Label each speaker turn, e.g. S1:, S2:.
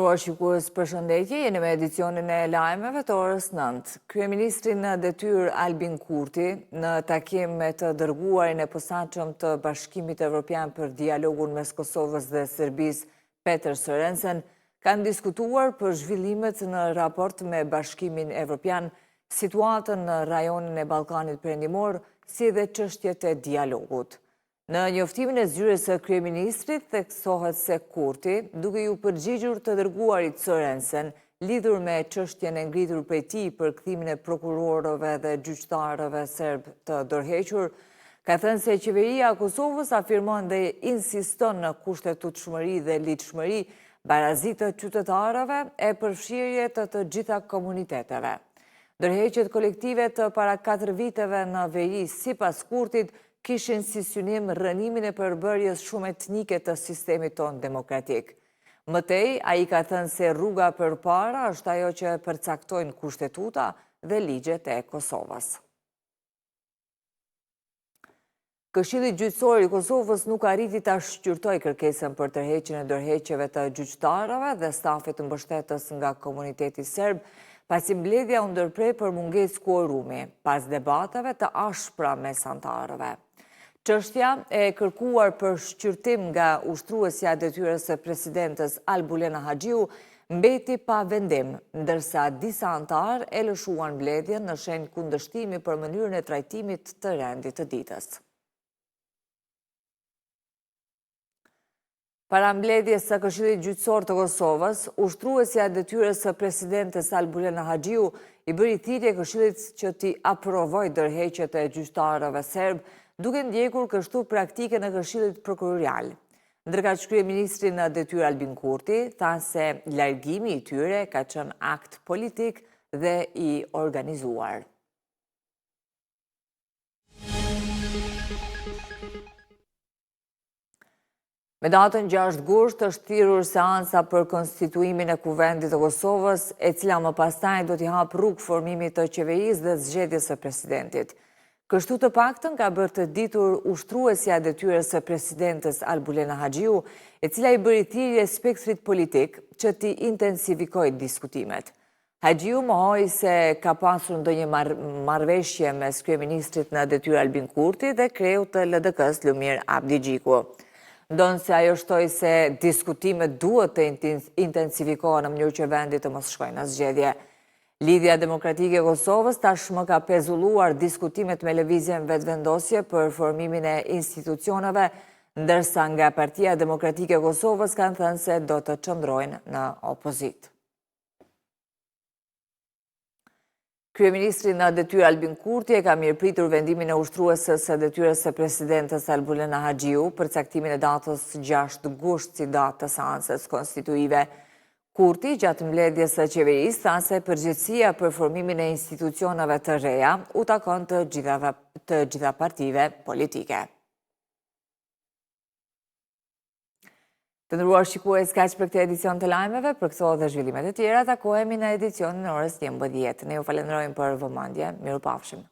S1: nderuar shikues, përshëndetje, jeni me edicionin e lajmeve të orës 9. Kryeministri në detyrë Albin Kurti, në takim me të dërguarin e posaçëm të Bashkimit Evropian për dialogun mes Kosovës dhe Serbisë, Peter Sorensen, kanë diskutuar për zhvillimet në raport me Bashkimin Evropian, situatën në rajonin e Ballkanit Perëndimor, si dhe çështjet e dialogut. Në njoftimin e zyrës së kryeministrit theksohet se Kurti, duke ju përgjigjur të dërguarit Sorensen, lidhur me çështjen e ngritur prej tij për kthimin e prokurorëve dhe gjyqtarëve serb të dorëhequr, ka thënë se qeveria e Kosovës afirmon dhe insiston në kushtetutshmëri dhe ligjshmëri, barazi të qytetarëve e përfshirje të gjitha komuniteteve. Dorëheqjet kolektive të para 4 viteve në veri, sipas Kurtit, kishin si synim rënimin e përbërjes shumë etnike të sistemit tonë demokratik. Mëtej, ai ka thënë se rruga përpara është ajo që përcaktojnë kushtetuta dhe ligjet e Kosovës. Këshilli Gjyqësor i Kosovës nuk arriti ta shqyrtojë kërkesën për tërheqjen e dorëheqjeve të gjyqtarëve dhe stafit të mbështetës nga komuniteti serb, pasi mbledhja u ndërprer për mungesë kuorumi, pas debateve të ashpra mes anëtarëve. Çështja e kërkuar për shqyrtim nga ushtruesja e detyrës së presidentes Albulena Haxhiu mbeti pa vendim, ndërsa disa anëtarë e lëshuan mbledhjen në shenjë kundërshtimi për mënyrën e trajtimit të rendit të ditës. Para mbledhjes së Këshillit Gjyqësor të Kosovës, ushtruesja e detyrës së presidentes Albulena Haxhiu i bëri thirrje Këshillit që t'i aprovojë dorëheqjet e gjyqtarëve serb, duke ndjekur kështu praktike në Këshillit Prokurorial. Ndërkaq kryeministri në detyrë Albin Kurti tha se largimi i tyre ka qenë akt politik dhe i organizuar. Me datën 6 gusht është thirrur seanca për konstituimin e Kuvendit të Kosovës, e cila më pastaj do t'i hapë rrugë formimit të qeverisë dhe zgjedhjes së presidentit. Kështu të paktën ka bërë të ditur ushtruesja e detyrës së presidentes Albulena Haxhiu, e cila i bëri thirrje spektrit politik që t'i intensifikojë diskutimet. Haxhiu mohoi se ka pasur ndonjë marrëveshje mes kryeministrit në detyrë Albin Kurti dhe kreut të LDK-s Lumir Abdi Gjiku. Ndonë se ajo shtoi se diskutimet duhet të intensifikohen në mënyrë që vendi të mos shkojë në zgjedhje. Lidhja Demokratike e Kosovës tashmë ka pezulluar diskutimet me lëvizjen vetëvendosje për formimin e institucioneve, ndërsa nga Partia Demokratike e Kosovës kanë thënë se do të qëndrojnë në opozitë. Kryeministri në detyrë Albin Kurti e ka mirëpritur vendimin e ushtruesës së detyrës së presidentes Albulena Haxhiu për caktimin e datës 6 gusht si datë të seancës konstituive. Kurti, gjatë mbledhjes së qeverisë, tha se përgjegjësia për formimin e institucioneve të reja u takon të gjitha partive politike. Të nderuar shikues, kaq për këtë edicion të lajmeve, për këto dhe zhvillimet e tjera, takohemi në edicionin e orës 11. Ne ju falenderojmë për vëmendje. Mirupafshim.